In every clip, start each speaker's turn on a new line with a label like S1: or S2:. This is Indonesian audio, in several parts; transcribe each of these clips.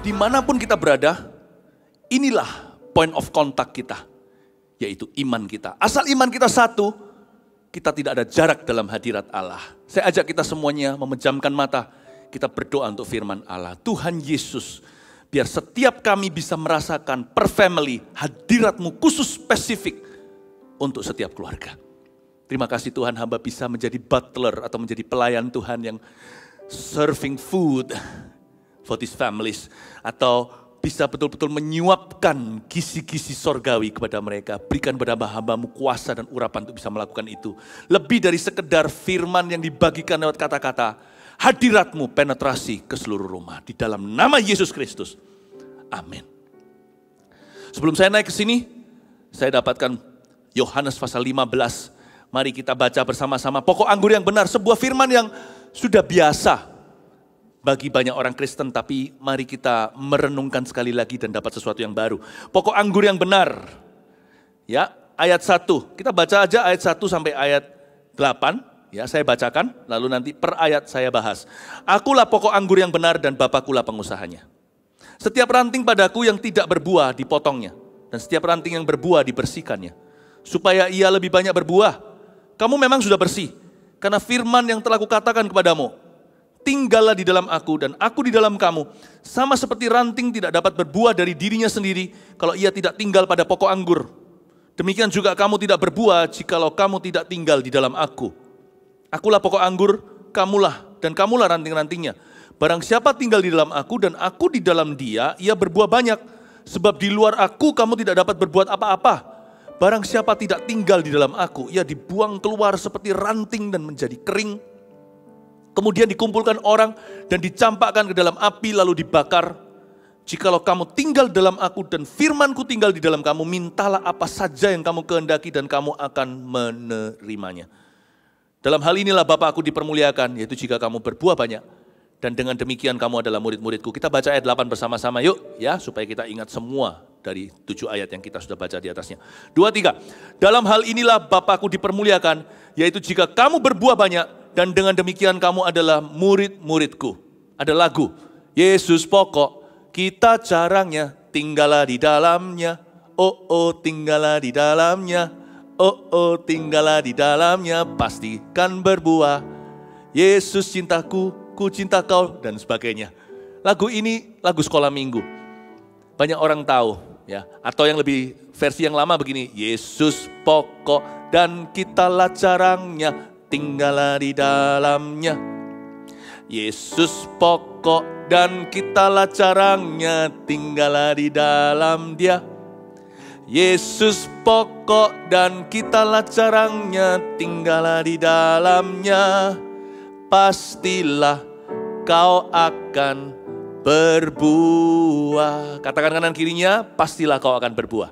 S1: Dimanapun kita berada, inilah point of contact kita, yaitu iman kita. Asal iman kita satu, kita tidak ada jarak dalam hadirat Allah. Saya ajak kita semuanya memejamkan mata, kita berdoa untuk firman Allah. Tuhan Yesus, biar setiap kami bisa merasakan per family hadirat-Mu khusus spesifik untuk setiap keluarga. Terima kasih Tuhan, hamba bisa menjadi butler atau menjadi pelayan Tuhan yang serving food for these families, atau bisa betul-betul menyuapkan gizi-gizi sorgawi kepada mereka. Berikan kepada hamba-Mu kuasa dan urapan untuk bisa melakukan itu. Lebih dari sekedar firman yang dibagikan lewat kata-kata, hadirat-Mu penetrasi ke seluruh rumah. Di dalam nama Yesus Kristus. Amin. Sebelum saya naik ke sini, saya dapatkan Yohanes pasal 15. Mari kita baca bersama-sama. Pokok anggur yang benar, sebuah firman yang sudah biasa bagi banyak orang Kristen, tapi mari kita merenungkan sekali lagi dan dapat sesuatu yang baru. Pokok anggur yang benar. Ya, ayat 1. Kita baca aja ayat 1 sampai ayat 8. Ya, saya bacakan, lalu nanti per ayat saya bahas. Akulah pokok anggur yang benar dan Bapakulah pengusahanya. Setiap ranting padaku yang tidak berbuah dipotongnya, dan setiap ranting yang berbuah dibersihkannya, supaya ia lebih banyak berbuah. Kamu memang sudah bersih, karena firman yang telah kukatakan kepadamu. Tinggallah di dalam aku dan aku di dalam kamu. Sama seperti ranting tidak dapat berbuah dari dirinya sendiri kalau ia tidak tinggal pada pokok anggur. Demikian juga kamu tidak berbuah jikalau kamu tidak tinggal di dalam aku. Akulah pokok anggur, kamulah dan kamulah ranting-rantingnya. Barang siapa tinggal di dalam aku dan aku di dalam dia, ia berbuah banyak. Sebab di luar aku kamu tidak dapat berbuat apa-apa. Barang siapa tidak tinggal di dalam aku, ia dibuang keluar seperti ranting dan menjadi kering. Kemudian dikumpulkan orang dan dicampakkan ke dalam api lalu dibakar. Jikalau kamu tinggal dalam aku dan firmanku tinggal di dalam kamu, mintalah apa saja yang kamu kehendaki dan kamu akan menerimanya. Dalam hal inilah Bapa aku dipermuliakan, yaitu jika kamu berbuah banyak. Dan dengan demikian kamu adalah murid-muridku. Kita baca ayat 8 bersama-sama yuk, ya, supaya kita ingat semua dari 7 ayat yang kita sudah baca di atasnya. 2, 3. Dalam hal inilah Bapa aku dipermuliakan, yaitu jika kamu berbuah banyak. Dan dengan demikian kamu adalah murid-muridku. Ada lagu, Yesus pokok, kita carangnya, tinggallah di dalamnya. Oh, oh, tinggallah di dalamnya. Oh, oh, tinggallah di dalamnya. Pastikan berbuah. Yesus cintaku, ku cinta kau, dan sebagainya. Lagu ini lagu sekolah minggu. Banyak orang tahu, ya. Atau yang lebih versi yang lama begini, Yesus pokok dan kitalah carangnya. Tinggallah di dalamnya. Yesus pokok dan kitalah carangnya. Tinggallah di dalam dia. Yesus pokok dan kitalah carangnya. Tinggallah di dalamnya. Pastilah kau akan berbuah. Katakan kanan kirinya, pastilah kau akan berbuah.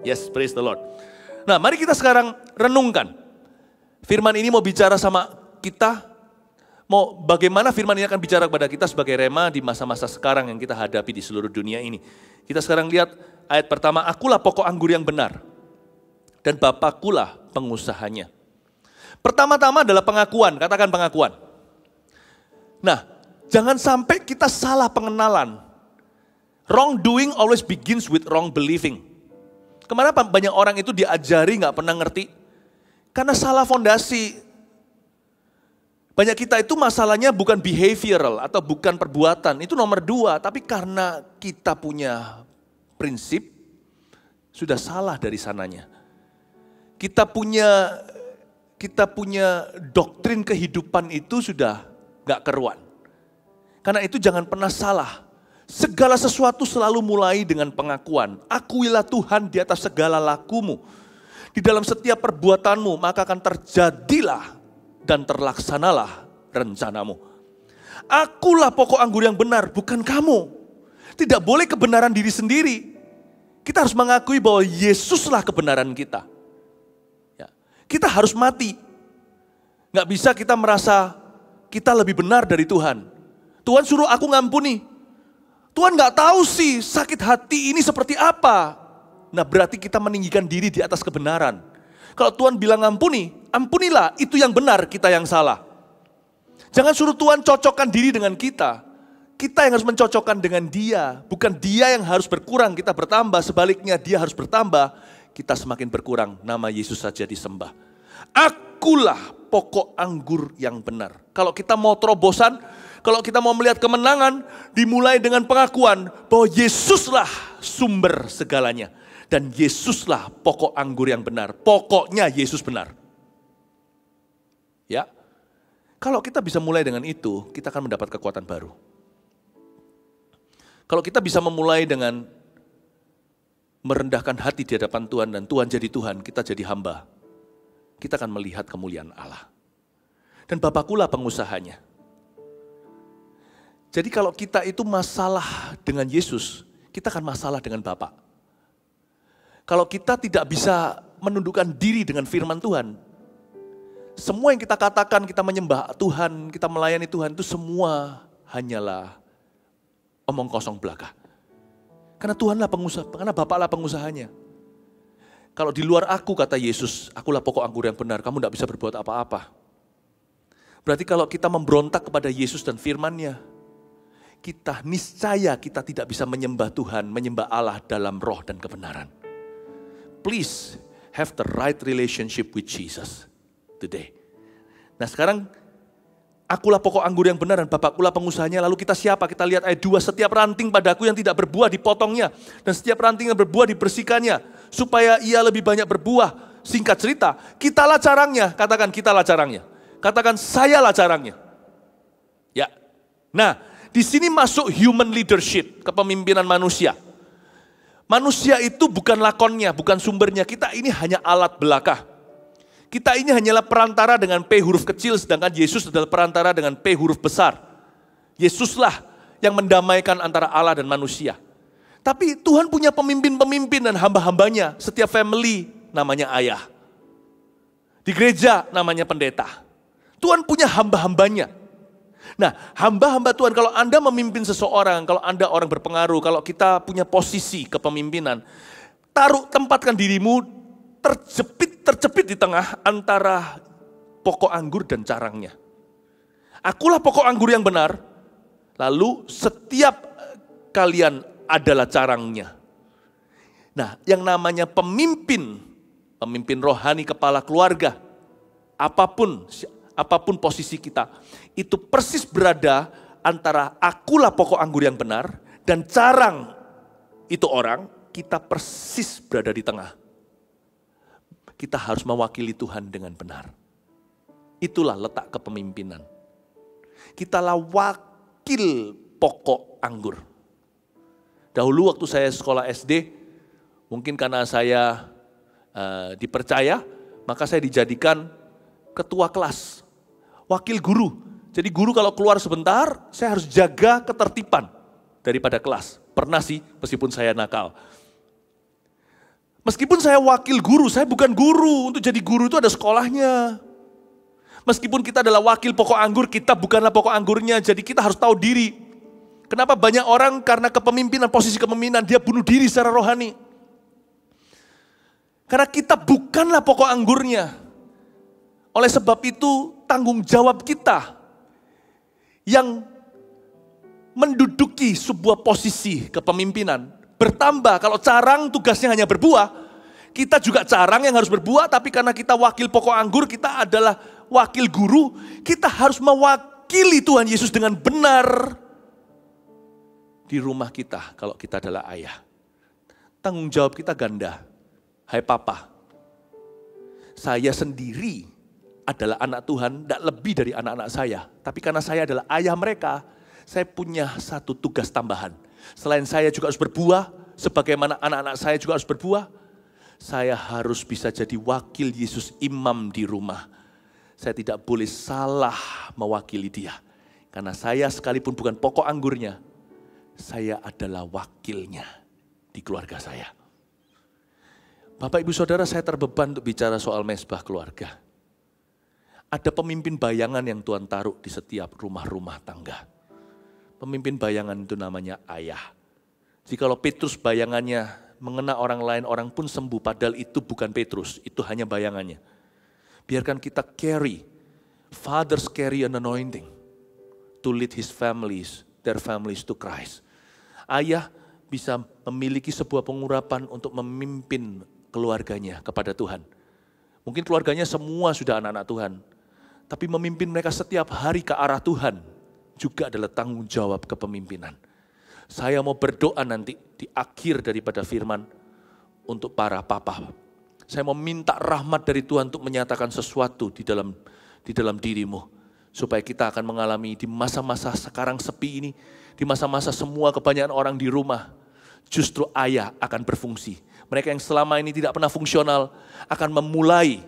S1: Yes, praise the Lord. Nah, mari kita sekarang renungkan. Firman ini mau bicara sama kita, mau bagaimana firman ini akan bicara kepada kita sebagai rema di masa-masa sekarang yang kita hadapi di seluruh dunia ini. Kita sekarang lihat ayat pertama, akulah pokok anggur yang benar dan Bapakulah pengusahanya. Pertama-tama adalah pengakuan, katakan pengakuan. Nah, jangan sampai kita salah pengenalan. Wrong doing always begins with wrong believing. Kemana banyak orang itu diajari gak pernah ngerti? Karena salah fondasi. Banyak kita itu masalahnya bukan behavioral atau bukan perbuatan. Itu nomor 2. Tapi karena kita punya prinsip, sudah salah dari sananya. Kita punya doktrin kehidupan itu sudah gak keruan. Karena itu jangan pernah salah. Segala sesuatu selalu mulai dengan pengakuan. Akuilah Tuhan di atas segala lakumu. Di dalam setiap perbuatanmu, maka akan terjadilah dan terlaksanalah rencanamu. Akulah pokok anggur yang benar, bukan kamu. Tidak boleh kebenaran diri sendiri. Kita harus mengakui bahwa Yesuslah kebenaran kita. Ya. Kita harus mati. Gak bisa kita merasa kita lebih benar dari Tuhan. Tuhan suruh aku ngampuni. Tuhan gak tahu sih sakit hati ini seperti apa. Nah, berarti kita meninggikan diri di atas kebenaran. Kalau Tuhan bilang ampuni, ampunilah, itu yang benar, kita yang salah. Jangan suruh Tuhan cocokkan diri dengan kita. Kita yang harus mencocokkan dengan dia. Bukan dia yang harus berkurang, kita bertambah. Sebaliknya dia harus bertambah, kita semakin berkurang. Nama Yesus saja disembah. Akulah pokok anggur yang benar. Kalau kita mau terobosan, kalau kita mau melihat kemenangan, dimulai dengan pengakuan bahwa Yesuslah sumber segalanya. Dan Yesuslah pokok anggur yang benar. Pokoknya Yesus benar. Ya, kalau kita bisa mulai dengan itu, kita akan mendapat kekuatan baru. Kalau kita bisa memulai dengan merendahkan hati di hadapan Tuhan dan Tuhan jadi Tuhan, kita jadi hamba. Kita akan melihat kemuliaan Allah. Dan Bapakkulah pengusahanya. Jadi kalau kita itu masalah dengan Yesus, kita akan masalah dengan Bapa. Kalau kita tidak bisa menundukkan diri dengan firman Tuhan, semua yang kita katakan, kita menyembah Tuhan, kita melayani Tuhan, itu semua hanyalah omong kosong belaka. Karena Tuhanlah pengusaha, karena Bapaklah pengusahanya. Kalau di luar aku, kata Yesus, akulah pokok anggur yang benar, kamu tidak bisa berbuat apa-apa. Berarti kalau kita memberontak kepada Yesus dan firman-Nya, kita niscaya kita tidak bisa menyembah Tuhan, menyembah Allah dalam roh dan kebenaran. Please have the right relationship with Jesus today. Nah sekarang, akulah pokok anggur yang benar dan Bapakkulah pengusahanya. Lalu kita siapa? Kita lihat ayat 2. Setiap ranting padaku yang tidak berbuah dipotongnya. Dan setiap ranting yang berbuah dibersihkannya. Supaya ia lebih banyak berbuah. Singkat cerita, kitalah carangnya. Katakan kitalah carangnya. Katakan sayalah carangnya. Ya. Nah, di sini masuk human leadership, kepemimpinan manusia. Manusia itu bukan lakonnya, bukan sumbernya. Kita ini hanya alat belaka. Kita ini hanyalah perantara dengan P huruf kecil, sedangkan Yesus adalah perantara dengan P huruf besar. Yesuslah yang mendamaikan antara Allah dan manusia. Tapi Tuhan punya pemimpin-pemimpin dan hamba-hambanya. Setiap family namanya ayah. Di gereja namanya pendeta. Tuhan punya hamba-hambanya. Nah, hamba-hamba Tuhan, kalau Anda memimpin seseorang, kalau Anda orang berpengaruh, kalau kita punya posisi kepemimpinan, tempatkan dirimu terjepit di tengah antara pokok anggur dan carangnya. Akulah pokok anggur yang benar, lalu setiap kalian adalah carangnya. Nah, yang namanya pemimpin rohani, kepala keluarga, apapun posisi kita, itu persis berada antara akulah pokok anggur yang benar dan carang itu orang, kita persis berada di tengah. Kita harus mewakili Tuhan dengan benar. Itulah letak kepemimpinan. Kitalah wakil pokok anggur. Dahulu waktu saya sekolah SD, mungkin karena saya dipercaya, maka saya dijadikan ketua kelas, wakil guru. Jadi guru kalau keluar sebentar, saya harus jaga ketertiban daripada kelas. Pernah sih, meskipun saya nakal. Meskipun saya wakil guru, saya bukan guru. Untuk jadi guru itu ada sekolahnya. Meskipun kita adalah wakil pokok anggur, kita bukanlah pokok anggurnya. Jadi kita harus tahu diri. Kenapa banyak orang karena kepemimpinan, posisi kepemimpinan, dia bunuh diri secara rohani. Karena kita bukanlah pokok anggurnya. Oleh sebab itu tanggung jawab kita yang menduduki sebuah posisi kepemimpinan bertambah. Kalau carang tugasnya hanya berbuah, kita juga carang yang harus berbuah, tapi karena kita wakil pokok anggur, kita adalah wakil guru, kita harus mewakili Tuhan Yesus dengan benar di rumah kita kalau kita adalah ayah. Tanggung jawab kita ganda. Hai Papa, saya sendiri adalah anak Tuhan, tidak lebih dari anak-anak saya. Tapi karena saya adalah ayah mereka, saya punya satu tugas tambahan. Selain saya juga harus berbuah, sebagaimana anak-anak saya juga harus berbuah, saya harus bisa jadi wakil Yesus imam di rumah. Saya tidak boleh salah mewakili dia. Karena saya sekalipun bukan pokok anggurnya, saya adalah wakilnya di keluarga saya. Bapak, Ibu, Saudara, saya terbeban untuk bicara soal mezbah keluarga. Ada pemimpin bayangan yang Tuhan taruh di setiap rumah-rumah tangga. Pemimpin bayangan itu namanya ayah. Jikalau Petrus bayangannya mengena orang lain, orang pun sembuh. Padahal itu bukan Petrus, itu hanya bayangannya. Biarkan kita carry, fathers carry an anointing to lead his families their families to Christ. Ayah bisa memiliki sebuah pengurapan untuk memimpin keluarganya kepada Tuhan. Mungkin keluarganya semua sudah anak-anak Tuhan, tapi memimpin mereka setiap hari ke arah Tuhan juga adalah tanggung jawab kepemimpinan. Saya mau berdoa nanti di akhir daripada firman untuk para papa. Saya mau minta rahmat dari Tuhan untuk menyatakan sesuatu di dalam dirimu. Supaya kita akan mengalami di masa-masa sekarang sepi ini, di masa-masa semua kebanyakan orang di rumah, justru ayah akan berfungsi. Mereka yang selama ini tidak pernah fungsional akan mulai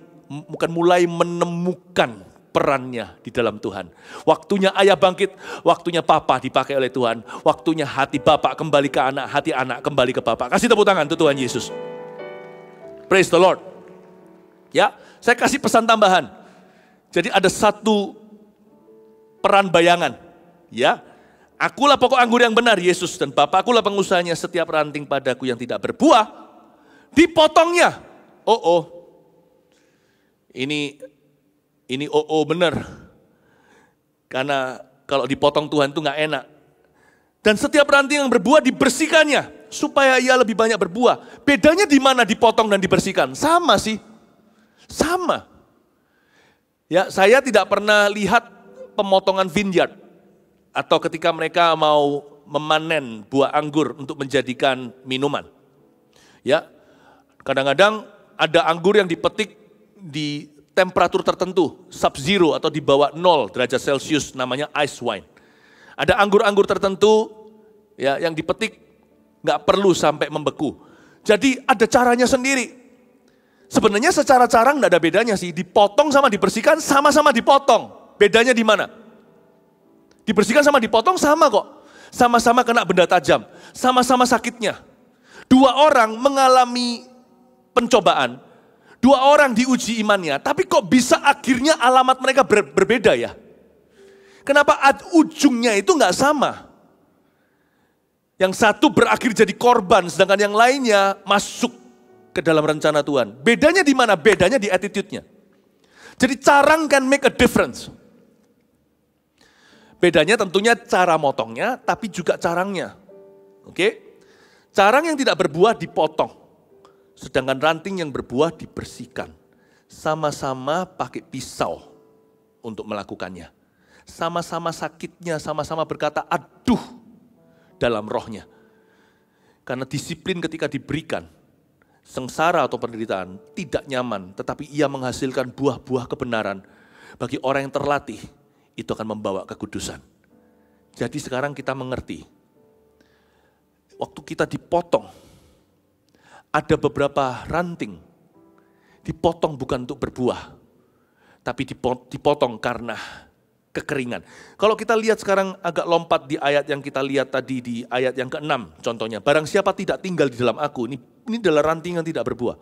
S1: menemukan perannya di dalam Tuhan. Waktunya ayah bangkit, waktunya papa dipakai oleh Tuhan. Waktunya hati bapak kembali ke anak, hati anak kembali ke bapak. Kasih tepuk tangan untuk Tuhan Yesus. Praise the Lord. Ya, saya kasih pesan tambahan. Jadi ada satu peran bayangan. Ya, akulah pokok anggur yang benar, Yesus, dan Bapakkulah pengusahanya. Setiap ranting padaku yang tidak berbuah, dipotongnya. Ini benar. Karena kalau dipotong Tuhan itu nggak enak. Dan setiap ranting yang berbuah dibersihkannya, supaya ia lebih banyak berbuah. Bedanya di mana dipotong dan dibersihkan? Sama sih. Sama. Ya, saya tidak pernah lihat pemotongan vineyard. Atau ketika mereka mau memanen buah anggur untuk menjadikan minuman. Ya, kadang-kadang ada anggur yang dipetik di temperatur tertentu, sub-zero atau di bawah 0 derajat Celcius, namanya ice wine. Ada anggur-anggur tertentu ya yang dipetik nggak perlu sampai membeku. Jadi ada caranya sendiri. Sebenarnya secara cara nggak ada bedanya sih, dipotong sama dibersihkan sama-sama dipotong. Bedanya di mana? Dibersihkan sama dipotong sama kok. Sama-sama kena benda tajam, sama-sama sakitnya. Dua orang mengalami pencobaan, dua orang diuji imannya, tapi kok bisa akhirnya alamat mereka berbeda ya? Kenapa ujungnya itu nggak sama? Yang satu berakhir jadi korban, sedangkan yang lainnya masuk ke dalam rencana Tuhan. Bedanya di mana? Bedanya di attitude-nya. Jadi carang can make a difference. Bedanya tentunya cara motongnya, tapi juga carangnya. Oke? Carang yang tidak berbuah dipotong. Sedangkan ranting yang berbuah dibersihkan. Sama-sama pakai pisau untuk melakukannya. Sama-sama sakitnya, sama-sama berkata aduh dalam rohnya. Karena disiplin ketika diberikan, sengsara atau penderitaan tidak nyaman, tetapi ia menghasilkan buah-buah kebenaran. Bagi orang yang terlatih, itu akan membawa kekudusan. Jadi sekarang kita mengerti, waktu kita dipotong, ada beberapa ranting, dipotong bukan untuk berbuah, tapi dipotong karena kekeringan. Kalau kita lihat sekarang agak lompat di ayat yang kita lihat tadi di ayat yang ke-6 contohnya. Barang siapa tidak tinggal di dalam aku, ini adalah ranting yang tidak berbuah.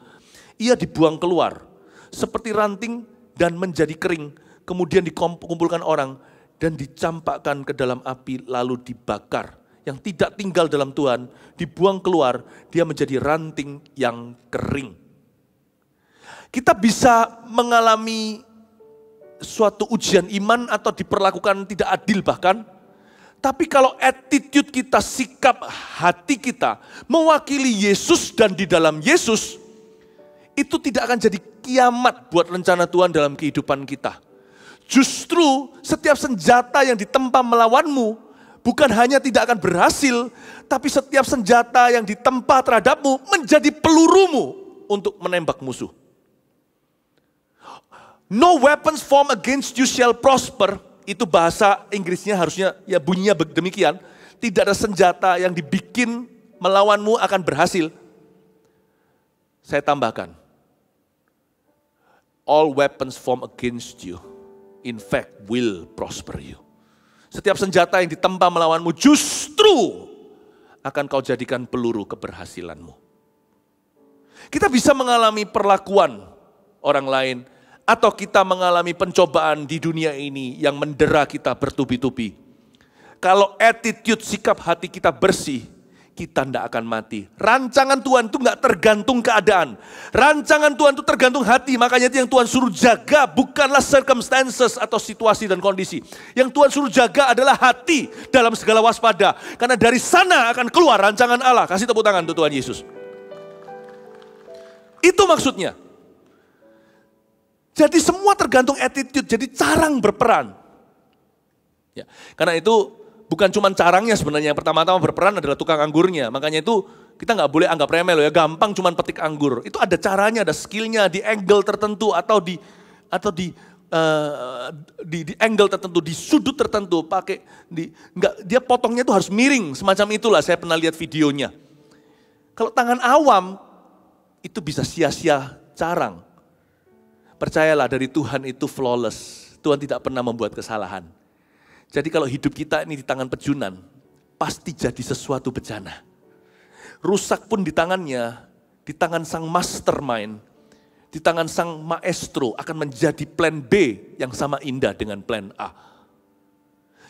S1: Ia dibuang keluar seperti ranting dan menjadi kering, kemudian dikumpulkan orang dan dicampakkan ke dalam api lalu dibakar. Yang tidak tinggal dalam Tuhan dibuang keluar, dia menjadi ranting yang kering. Kita bisa mengalami suatu ujian iman atau diperlakukan tidak adil bahkan. Tapi kalau attitude kita, sikap hati kita mewakili Yesus dan di dalam Yesus, itu tidak akan jadi kiamat buat rencana Tuhan dalam kehidupan kita. Justru setiap senjata yang ditempa melawanmu bukan hanya tidak akan berhasil, tapi setiap senjata yang ditempa terhadapmu menjadi pelurumu untuk menembak musuh. No weapons formed against you shall prosper. Itu bahasa Inggrisnya harusnya ya bunyinya demikian. Tidak ada senjata yang dibikin melawanmu akan berhasil. Saya tambahkan. All weapons formed against you, in fact, will prosper you. Setiap senjata yang ditempa melawanmu justru akan kau jadikan peluru keberhasilanmu. Kita bisa mengalami perlakuan orang lain, atau kita mengalami pencobaan di dunia ini yang mendera kita bertubi-tubi. Kalau attitude sikap hati kita bersih, kita tidak akan mati. Rancangan Tuhan itu nggak tergantung keadaan. Rancangan Tuhan itu tergantung hati. Makanya itu yang Tuhan suruh jaga bukanlah circumstances atau situasi dan kondisi. Yang Tuhan suruh jaga adalah hati dalam segala waspada. Karena dari sana akan keluar rancangan Allah. Kasih tepuk tangan untuk Tuhan Yesus. Itu maksudnya. Jadi semua tergantung attitude. Jadi carang berperan. Ya, karena itu bukan cuma carangnya sebenarnya, yang pertama-tama berperan adalah tukang anggurnya. Makanya itu kita nggak boleh anggap remeh loh ya, gampang cuma petik anggur. Itu ada caranya, ada skillnya di angle tertentu atau di angle tertentu, di sudut tertentu. Dia potongnya itu harus miring, semacam itulah. Saya pernah lihat videonya. Kalau tangan awam itu bisa sia-sia carang. Percayalah dari Tuhan itu flawless. Tuhan tidak pernah membuat kesalahan. Jadi kalau hidup kita ini di tangan pejunan, pasti jadi sesuatu bencana. Rusak pun di tangannya, di tangan sang mastermind, di tangan sang maestro akan menjadi plan B yang sama indah dengan plan A.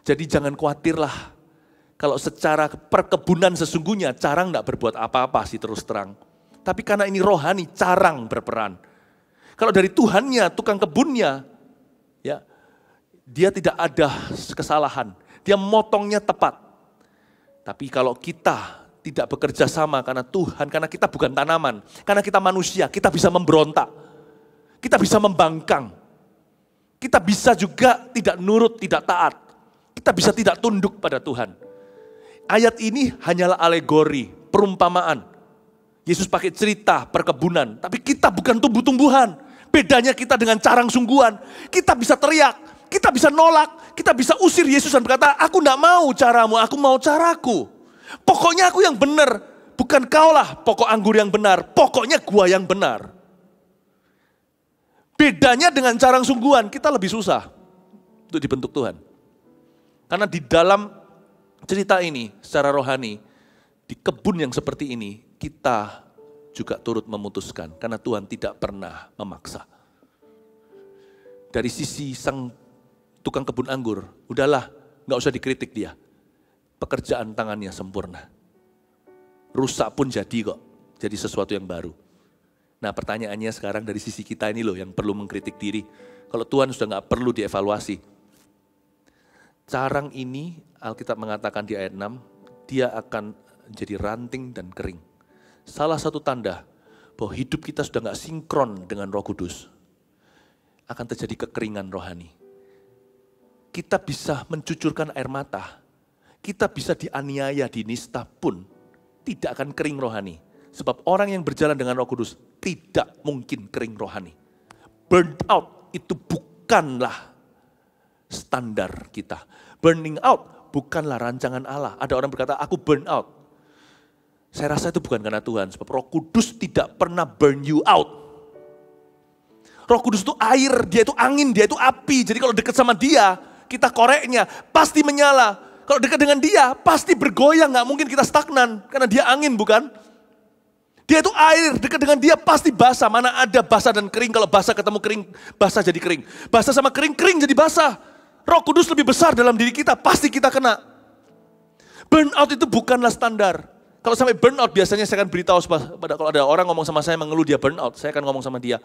S1: Jadi jangan khawatirlah kalau secara perkebunan sesungguhnya carang tidak berbuat apa-apa sih terus terang. Tapi karena ini rohani, carang berperan. Kalau dari Tuhannya, tukang kebunnya, ya, dia tidak ada kesalahan. Dia motongnya tepat. Tapi kalau kita tidak bekerja sama karena Tuhan, karena kita bukan tanaman, karena kita manusia, kita bisa memberontak. Kita bisa membangkang. Kita bisa juga tidak nurut, tidak taat. Kita bisa tidak tunduk pada Tuhan. Ayat ini hanyalah alegori, perumpamaan. Yesus pakai cerita perkebunan, tapi kita bukan tumbuh-tumbuhan. Bedanya kita dengan carang sungguhan. Kita bisa teriak. Kita bisa nolak, kita bisa usir Yesus dan berkata, aku tidak mau caramu, aku mau caraku. Pokoknya aku yang benar, bukan kaulah pokok anggur yang benar, pokoknya gua yang benar. Bedanya dengan carang sungguhan, kita lebih susah untuk dibentuk Tuhan. Karena di dalam cerita ini, secara rohani, di kebun yang seperti ini, kita juga turut memutuskan, karena Tuhan tidak pernah memaksa. Dari sisi sang tukang kebun anggur, udahlah, nggak usah dikritik dia. Pekerjaan tangannya sempurna. Rusak pun jadi kok, jadi sesuatu yang baru. Nah pertanyaannya sekarang dari sisi kita ini loh yang perlu mengkritik diri. Kalau Tuhan sudah nggak perlu dievaluasi. Carang ini, Alkitab mengatakan di ayat 6, dia akan jadi ranting dan kering. Salah satu tanda bahwa hidup kita sudah nggak sinkron dengan Roh Kudus. Akan terjadi kekeringan rohani. Kita bisa mencucurkan air mata, kita bisa dianiaya, dinista pun tidak akan kering rohani. Sebab orang yang berjalan dengan Roh Kudus tidak mungkin kering rohani. Burn out itu bukanlah standar kita. Burning out bukanlah rancangan Allah. Ada orang berkata, aku burn out. Saya rasa itu bukan karena Tuhan, sebab Roh Kudus tidak pernah burn you out. Roh Kudus itu air, dia itu angin, dia itu api. Jadi kalau dekat sama dia, kita koreknya pasti menyala. Kalau dekat dengan dia pasti bergoyang, gak mungkin kita stagnan. Karena dia angin bukan? Dia itu air, dekat dengan dia pasti basah. Mana ada basah dan kering, kalau basah ketemu kering, basah jadi kering. Basah sama kering, kering jadi basah. Roh Kudus lebih besar dalam diri kita, pasti kita kena. Burnout itu bukanlah standar. Kalau sampai burnout biasanya saya akan beritahu, kalau ada orang ngomong sama saya mengeluh dia burnout, saya akan ngomong sama dia.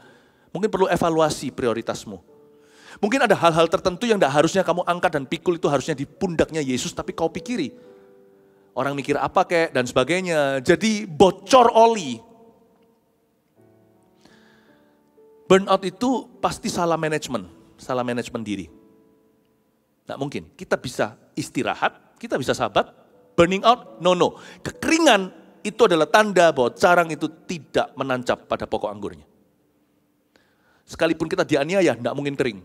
S1: Mungkin perlu evaluasi prioritasmu. Mungkin ada hal-hal tertentu yang tidak harusnya kamu angkat dan pikul, itu harusnya di pundaknya Yesus, tapi kau pikiri. Orang mikir apa kek dan sebagainya, jadi bocor oli. Burnout itu pasti salah manajemen diri. Tidak mungkin, kita bisa istirahat, kita bisa sabat, burning out, no. Kekeringan itu adalah tanda bahwa carang itu tidak menancap pada pokok anggurnya. Sekalipun kita dianiaya, tidak mungkin kering.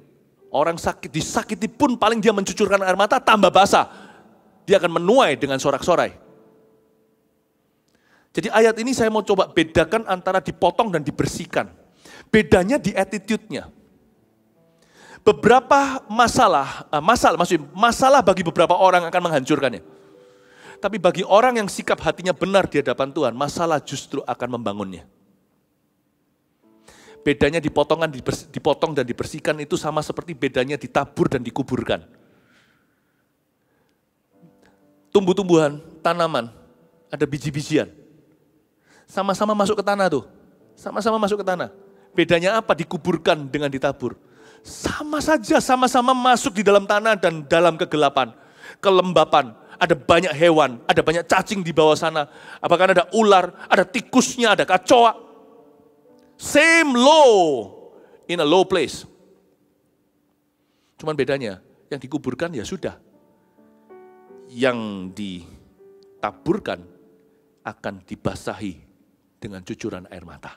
S1: Orang sakit, disakiti pun paling dia mencucurkan air mata, tambah basah. Dia akan menuai dengan sorak-sorai. Jadi ayat ini saya mau coba bedakan antara dipotong dan dibersihkan. Bedanya di attitude-nya. Beberapa masalah bagi beberapa orang akan menghancurkannya. Tapi bagi orang yang sikap hatinya benar di hadapan Tuhan, masalah justru akan membangunnya. Bedanya dipotong dan dibersihkan itu sama seperti bedanya ditabur dan dikuburkan. Tumbuh-tumbuhan, tanaman, ada biji-bijian. Sama-sama masuk ke tanah tuh. Sama-sama masuk ke tanah. Bedanya apa dikuburkan dengan ditabur? Sama saja, sama-sama masuk di dalam tanah dan dalam kegelapan, kelembapan. Ada banyak hewan, ada banyak cacing di bawah sana. Apakah ada ular, ada tikusnya, ada kecoa. Same low, in a low place. Cuman bedanya, yang dikuburkan ya sudah. Yang ditaburkan akan dibasahi dengan cucuran air mata.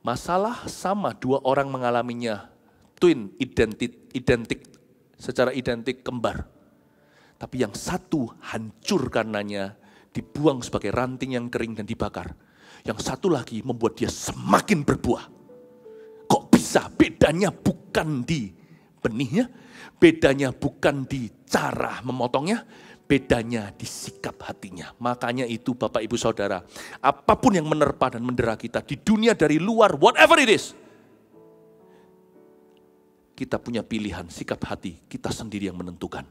S1: Masalah sama, dua orang mengalaminya, twin, identik, secara identik kembar. Tapi yang satu hancur karenanya, dibuang sebagai ranting yang kering dan dibakar. Yang satu lagi membuat dia semakin berbuah. Kok bisa? Bedanya bukan di benihnya, bedanya bukan di cara memotongnya, bedanya di sikap hatinya. Makanya itu Bapak Ibu Saudara, apapun yang menerpa dan mendera kita di dunia dari luar, whatever it is, kita punya pilihan, sikap hati, kita sendiri yang menentukan.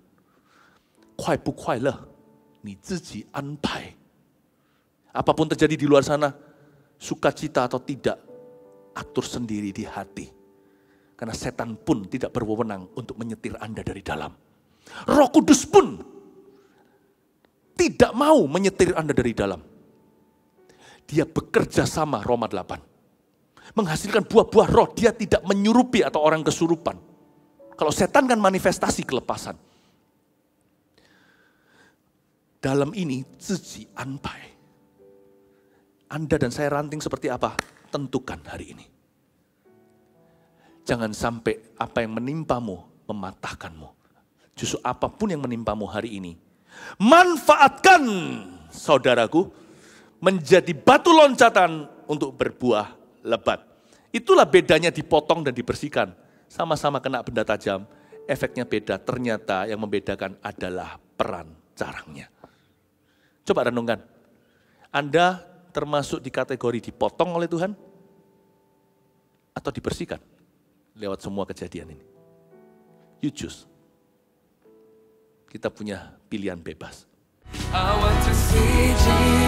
S1: 快不快乐，你自己安排. Apapun terjadi di luar sana, sukacita atau tidak, atur sendiri di hati. Karena setan pun tidak berwenang untuk menyetir Anda dari dalam. Roh Kudus pun tidak mau menyetir Anda dari dalam. Dia bekerja sama, Roma 8. Menghasilkan buah-buah roh, dia tidak menyurupi atau orang kesurupan. Kalau setan kan manifestasi kelepasan. Dalam ini, ziji anpai. Anda dan saya ranting seperti apa? Tentukan hari ini. Jangan sampai apa yang menimpamu mematahkanmu. Justru apapun yang menimpamu hari ini, manfaatkan, saudaraku, menjadi batu loncatan untuk berbuah lebat. Itulah bedanya dipotong dan dibersihkan. Sama-sama kena benda tajam, efeknya beda. Ternyata yang membedakan adalah peran carangnya. Coba renungkan, Anda termasuk di kategori dipotong oleh Tuhan atau dibersihkan lewat semua kejadian ini? You choose. Kita punya pilihan bebas. I want to see Jesus.